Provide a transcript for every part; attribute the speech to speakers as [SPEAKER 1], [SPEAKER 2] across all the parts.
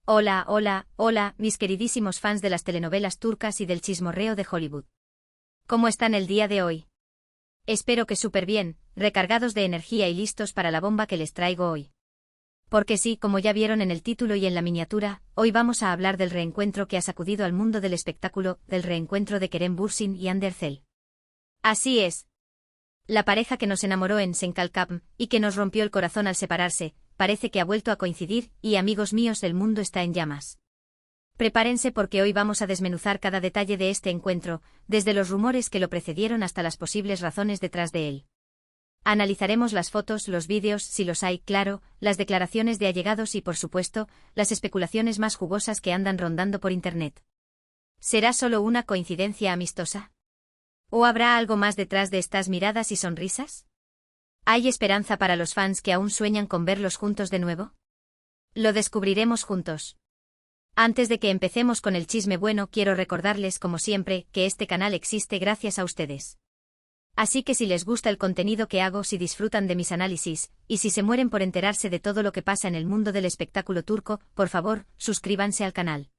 [SPEAKER 1] Hola, hola, hola, mis queridísimos fans de las telenovelas turcas y del chismorreo de Hollywood. ¿Cómo están el día de hoy? Espero que súper bien, recargados de energía y listos para la bomba que les traigo hoy. Porque sí, como ya vieron en el título y en la miniatura, hoy vamos a hablar del reencuentro que ha sacudido al mundo del espectáculo, del reencuentro de Kerem Bürsin y Hande Erçel. Así es. La pareja que nos enamoró en Senkalkapm y que nos rompió el corazón al separarse, parece que ha vuelto a coincidir y, amigos míos, el mundo está en llamas. Prepárense porque hoy vamos a desmenuzar cada detalle de este encuentro, desde los rumores que lo precedieron hasta las posibles razones detrás de él. Analizaremos las fotos, los vídeos, si los hay, claro, las declaraciones de allegados y, por supuesto, las especulaciones más jugosas que andan rondando por Internet. ¿Será solo una coincidencia amistosa? ¿O habrá algo más detrás de estas miradas y sonrisas? ¿Hay esperanza para los fans que aún sueñan con verlos juntos de nuevo? Lo descubriremos juntos. Antes de que empecemos con el chisme bueno, quiero recordarles, como siempre, que este canal existe gracias a ustedes. Así que si les gusta el contenido que hago, si disfrutan de mis análisis, y si se mueren por enterarse de todo lo que pasa en el mundo del espectáculo turco, por favor, suscríbanse al canal.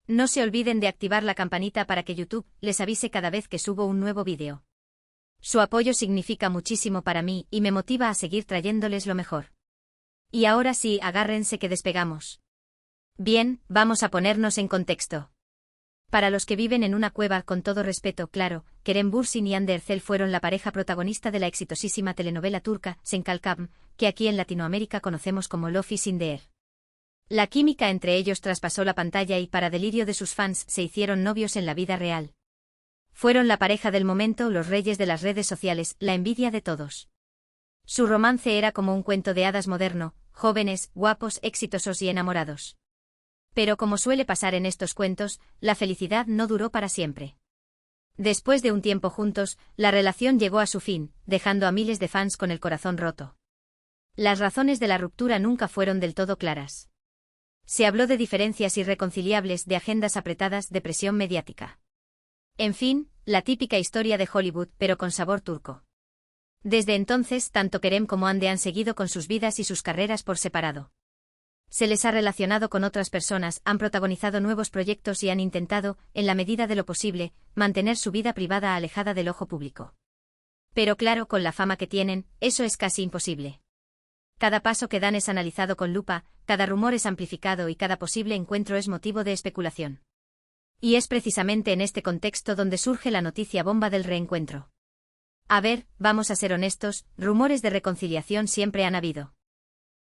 [SPEAKER 1] No se olviden de activar la campanita para que YouTube les avise cada vez que subo un nuevo vídeo. Su apoyo significa muchísimo para mí y me motiva a seguir trayéndoles lo mejor. Y ahora sí, agárrense que despegamos. Bien, vamos a ponernos en contexto. Para los que viven en una cueva, con todo respeto, claro, Kerem Bürsin y Hande Erçel fueron la pareja protagonista de la exitosísima telenovela turca Senkalkapm, que aquí en Latinoamérica conocemos como Love is in the Air. La química entre ellos traspasó la pantalla y, para delirio de sus fans, se hicieron novios en la vida real. Fueron la pareja del momento, los reyes de las redes sociales, la envidia de todos. Su romance era como un cuento de hadas moderno, jóvenes, guapos, exitosos y enamorados. Pero como suele pasar en estos cuentos, la felicidad no duró para siempre. Después de un tiempo juntos, la relación llegó a su fin, dejando a miles de fans con el corazón roto. Las razones de la ruptura nunca fueron del todo claras. Se habló de diferencias irreconciliables, de agendas apretadas, de presión mediática. En fin, la típica historia de Hollywood, pero con sabor turco. Desde entonces, tanto Kerem como Hande han seguido con sus vidas y sus carreras por separado. Se les ha relacionado con otras personas, han protagonizado nuevos proyectos y han intentado, en la medida de lo posible, mantener su vida privada alejada del ojo público. Pero claro, con la fama que tienen, eso es casi imposible. Cada paso que dan es analizado con lupa, cada rumor es amplificado y cada posible encuentro es motivo de especulación. Y es precisamente en este contexto donde surge la noticia bomba del reencuentro. A ver, vamos a ser honestos, rumores de reconciliación siempre han habido.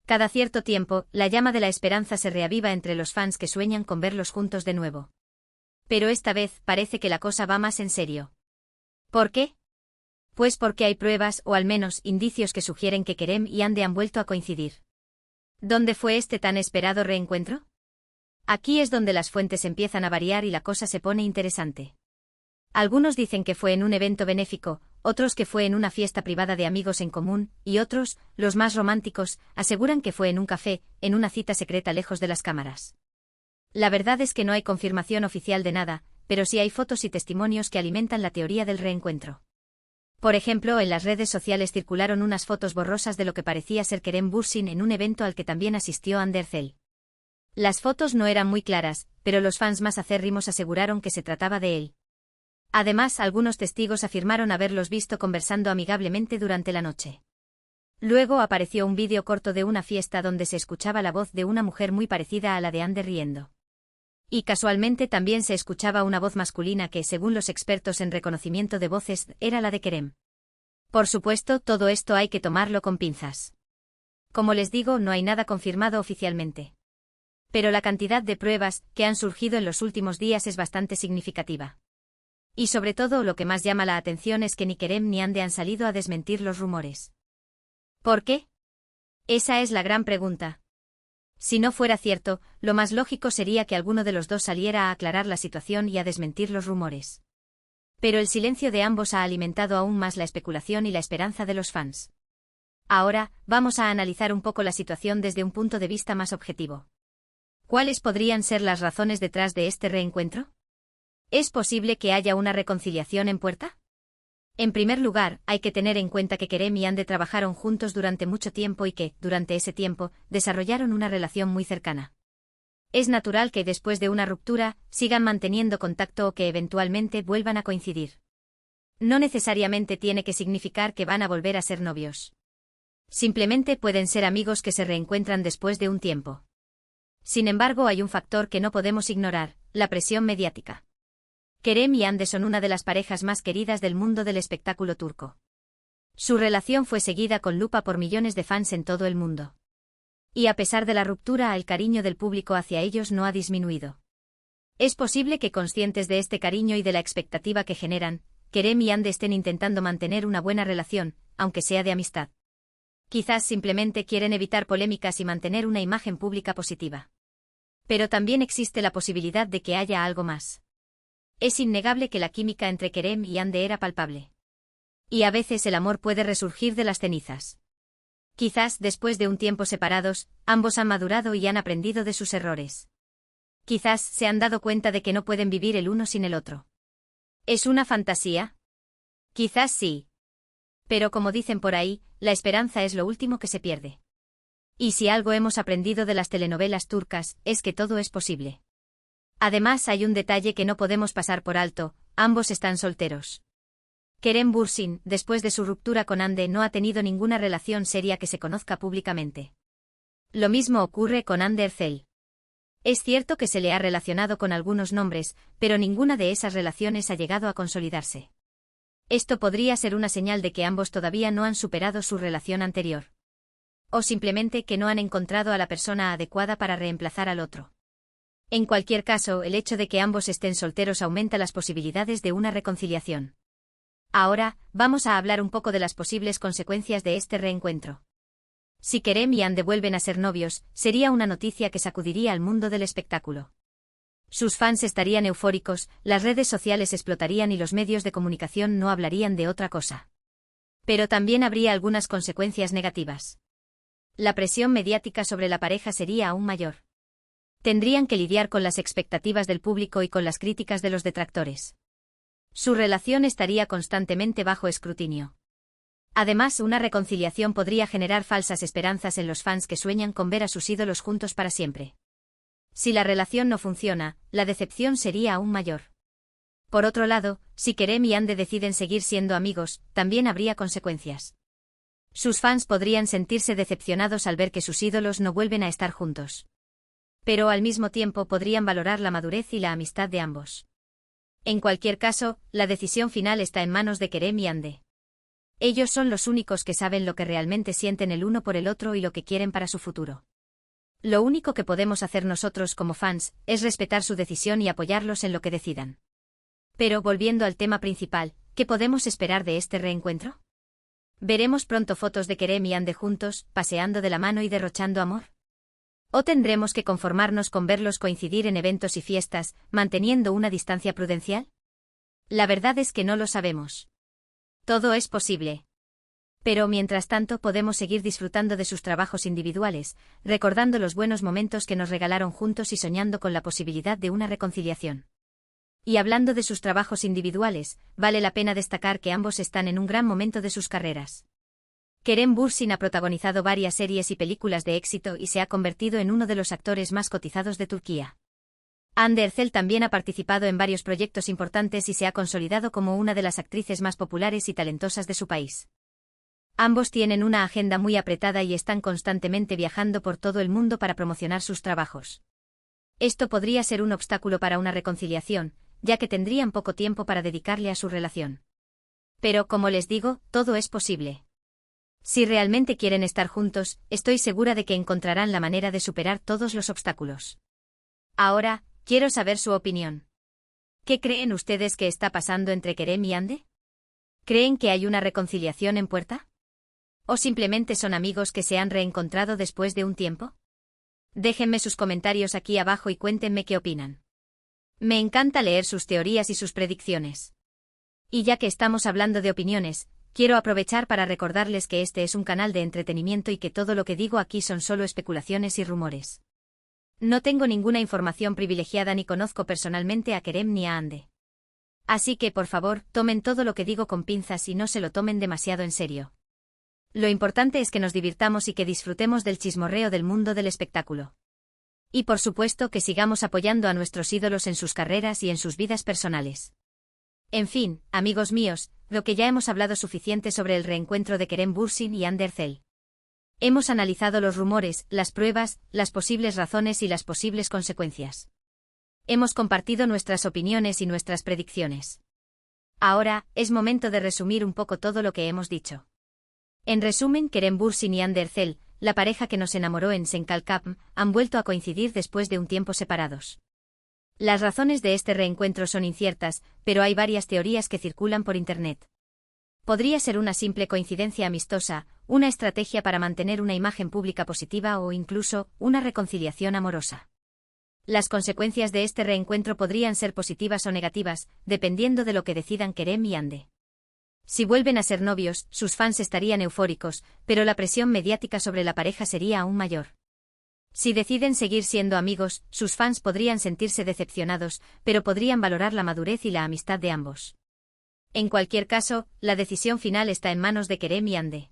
[SPEAKER 1] Cada cierto tiempo, la llama de la esperanza se reaviva entre los fans que sueñan con verlos juntos de nuevo. Pero esta vez parece que la cosa va más en serio. ¿Por qué? Pues porque hay pruebas, o al menos indicios que sugieren que Kerem y Hande han vuelto a coincidir. ¿Dónde fue este tan esperado reencuentro? Aquí es donde las fuentes empiezan a variar y la cosa se pone interesante. Algunos dicen que fue en un evento benéfico, otros que fue en una fiesta privada de amigos en común, y otros, los más románticos, aseguran que fue en un café, en una cita secreta lejos de las cámaras. La verdad es que no hay confirmación oficial de nada, pero sí hay fotos y testimonios que alimentan la teoría del reencuentro. Por ejemplo, en las redes sociales circularon unas fotos borrosas de lo que parecía ser Kerem Bürsin en un evento al que también asistió Hande Erçel. Las fotos no eran muy claras, pero los fans más acérrimos aseguraron que se trataba de él. Además, algunos testigos afirmaron haberlos visto conversando amigablemente durante la noche. Luego apareció un vídeo corto de una fiesta donde se escuchaba la voz de una mujer muy parecida a la de Hande riendo. Y casualmente también se escuchaba una voz masculina que, según los expertos en reconocimiento de voces, era la de Kerem. Por supuesto, todo esto hay que tomarlo con pinzas. Como les digo, no hay nada confirmado oficialmente. Pero la cantidad de pruebas que han surgido en los últimos días es bastante significativa. Y sobre todo, lo que más llama la atención es que ni Kerem ni Hande han salido a desmentir los rumores. ¿Por qué? Esa es la gran pregunta. Si no fuera cierto, lo más lógico sería que alguno de los dos saliera a aclarar la situación y a desmentir los rumores. Pero el silencio de ambos ha alimentado aún más la especulación y la esperanza de los fans. Ahora, vamos a analizar un poco la situación desde un punto de vista más objetivo. ¿Cuáles podrían ser las razones detrás de este reencuentro? ¿Es posible que haya una reconciliación en puerta? En primer lugar, hay que tener en cuenta que Kerem y Hande trabajaron juntos durante mucho tiempo y que, durante ese tiempo, desarrollaron una relación muy cercana. Es natural que después de una ruptura, sigan manteniendo contacto o que eventualmente vuelvan a coincidir. No necesariamente tiene que significar que van a volver a ser novios. Simplemente pueden ser amigos que se reencuentran después de un tiempo. Sin embargo, hay un factor que no podemos ignorar: la presión mediática. Kerem y Hande son una de las parejas más queridas del mundo del espectáculo turco. Su relación fue seguida con lupa por millones de fans en todo el mundo. Y a pesar de la ruptura, el cariño del público hacia ellos no ha disminuido. Es posible que, conscientes de este cariño y de la expectativa que generan, Kerem y Hande estén intentando mantener una buena relación, aunque sea de amistad. Quizás simplemente quieren evitar polémicas y mantener una imagen pública positiva. Pero también existe la posibilidad de que haya algo más. Es innegable que la química entre Kerem y Hande era palpable. Y a veces el amor puede resurgir de las cenizas. Quizás, después de un tiempo separados, ambos han madurado y han aprendido de sus errores. Quizás se han dado cuenta de que no pueden vivir el uno sin el otro. ¿Es una fantasía? Quizás sí. Pero como dicen por ahí, la esperanza es lo último que se pierde. Y si algo hemos aprendido de las telenovelas turcas, es que todo es posible. Además, hay un detalle que no podemos pasar por alto: ambos están solteros. Kerem Bürsin, después de su ruptura con Hande, no ha tenido ninguna relación seria que se conozca públicamente. Lo mismo ocurre con Hande Erçel. Es cierto que se le ha relacionado con algunos nombres, pero ninguna de esas relaciones ha llegado a consolidarse. Esto podría ser una señal de que ambos todavía no han superado su relación anterior. O simplemente que no han encontrado a la persona adecuada para reemplazar al otro. En cualquier caso, el hecho de que ambos estén solteros aumenta las posibilidades de una reconciliación. Ahora, vamos a hablar un poco de las posibles consecuencias de este reencuentro. Si Kerem y Hande vuelven a ser novios, sería una noticia que sacudiría al mundo del espectáculo. Sus fans estarían eufóricos, las redes sociales explotarían y los medios de comunicación no hablarían de otra cosa. Pero también habría algunas consecuencias negativas. La presión mediática sobre la pareja sería aún mayor. Tendrían que lidiar con las expectativas del público y con las críticas de los detractores. Su relación estaría constantemente bajo escrutinio. Además, una reconciliación podría generar falsas esperanzas en los fans que sueñan con ver a sus ídolos juntos para siempre. Si la relación no funciona, la decepción sería aún mayor. Por otro lado, si Kerem y Hande deciden seguir siendo amigos, también habría consecuencias. Sus fans podrían sentirse decepcionados al ver que sus ídolos no vuelven a estar juntos. Pero al mismo tiempo podrían valorar la madurez y la amistad de ambos. En cualquier caso, la decisión final está en manos de Kerem y Hande. Ellos son los únicos que saben lo que realmente sienten el uno por el otro y lo que quieren para su futuro. Lo único que podemos hacer nosotros como fans es respetar su decisión y apoyarlos en lo que decidan. Pero volviendo al tema principal, ¿qué podemos esperar de este reencuentro? ¿Veremos pronto fotos de Kerem y Hande juntos, paseando de la mano y derrochando amor? ¿O tendremos que conformarnos con verlos coincidir en eventos y fiestas, manteniendo una distancia prudencial? La verdad es que no lo sabemos. Todo es posible. Pero mientras tanto podemos seguir disfrutando de sus trabajos individuales, recordando los buenos momentos que nos regalaron juntos y soñando con la posibilidad de una reconciliación. Y hablando de sus trabajos individuales, vale la pena destacar que ambos están en un gran momento de sus carreras. Kerem Bürsin ha protagonizado varias series y películas de éxito y se ha convertido en uno de los actores más cotizados de Turquía. Hande Erçel también ha participado en varios proyectos importantes y se ha consolidado como una de las actrices más populares y talentosas de su país. Ambos tienen una agenda muy apretada y están constantemente viajando por todo el mundo para promocionar sus trabajos. Esto podría ser un obstáculo para una reconciliación, ya que tendrían poco tiempo para dedicarle a su relación. Pero como les digo, todo es posible. Si realmente quieren estar juntos, estoy segura de que encontrarán la manera de superar todos los obstáculos. Ahora, quiero saber su opinión. ¿Qué creen ustedes que está pasando entre Kerem y Hande? ¿Creen que hay una reconciliación en puerta? ¿O simplemente son amigos que se han reencontrado después de un tiempo? Déjenme sus comentarios aquí abajo y cuéntenme qué opinan. Me encanta leer sus teorías y sus predicciones. Y ya que estamos hablando de opiniones, quiero aprovechar para recordarles que este es un canal de entretenimiento y que todo lo que digo aquí son solo especulaciones y rumores. No tengo ninguna información privilegiada ni conozco personalmente a Kerem ni a Hande. Así que por favor, tomen todo lo que digo con pinzas y no se lo tomen demasiado en serio. Lo importante es que nos divirtamos y que disfrutemos del chismorreo del mundo del espectáculo. Y por supuesto que sigamos apoyando a nuestros ídolos en sus carreras y en sus vidas personales. En fin, amigos míos, creo que ya hemos hablado suficiente sobre el reencuentro de Kerem Bürsin y Hande Erçel. Hemos analizado los rumores, las pruebas, las posibles razones y las posibles consecuencias. Hemos compartido nuestras opiniones y nuestras predicciones. Ahora, es momento de resumir un poco todo lo que hemos dicho. En resumen, Kerem Bürsin y Hande Erçel, la pareja que nos enamoró en Senkalkapm, han vuelto a coincidir después de un tiempo separados. Las razones de este reencuentro son inciertas, pero hay varias teorías que circulan por Internet. Podría ser una simple coincidencia amistosa, una estrategia para mantener una imagen pública positiva o incluso una reconciliación amorosa. Las consecuencias de este reencuentro podrían ser positivas o negativas, dependiendo de lo que decidan Kerem y Hande. Si vuelven a ser novios, sus fans estarían eufóricos, pero la presión mediática sobre la pareja sería aún mayor. Si deciden seguir siendo amigos, sus fans podrían sentirse decepcionados, pero podrían valorar la madurez y la amistad de ambos. En cualquier caso, la decisión final está en manos de Kerem y Hande.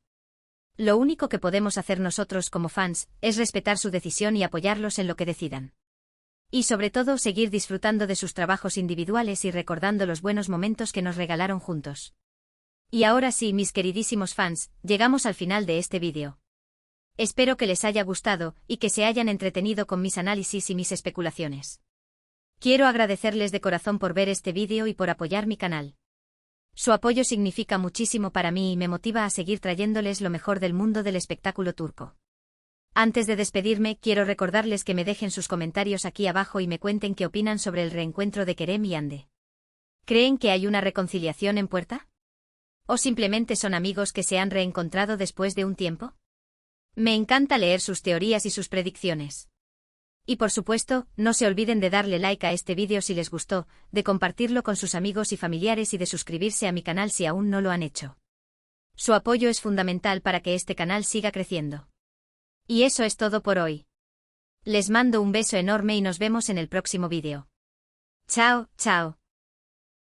[SPEAKER 1] Lo único que podemos hacer nosotros como fans es respetar su decisión y apoyarlos en lo que decidan. Y sobre todo seguir disfrutando de sus trabajos individuales y recordando los buenos momentos que nos regalaron juntos. Y ahora sí, mis queridísimos fans, llegamos al final de este vídeo. Espero que les haya gustado y que se hayan entretenido con mis análisis y mis especulaciones. Quiero agradecerles de corazón por ver este vídeo y por apoyar mi canal. Su apoyo significa muchísimo para mí y me motiva a seguir trayéndoles lo mejor del mundo del espectáculo turco. Antes de despedirme, quiero recordarles que me dejen sus comentarios aquí abajo y me cuenten qué opinan sobre el reencuentro de Kerem y Hande. ¿Creen que hay una reconciliación en puerta? ¿O simplemente son amigos que se han reencontrado después de un tiempo? Me encanta leer sus teorías y sus predicciones. Y por supuesto, no se olviden de darle like a este vídeo si les gustó, de compartirlo con sus amigos y familiares y de suscribirse a mi canal si aún no lo han hecho. Su apoyo es fundamental para que este canal siga creciendo. Y eso es todo por hoy. Les mando un beso enorme y nos vemos en el próximo vídeo. Chao, chao.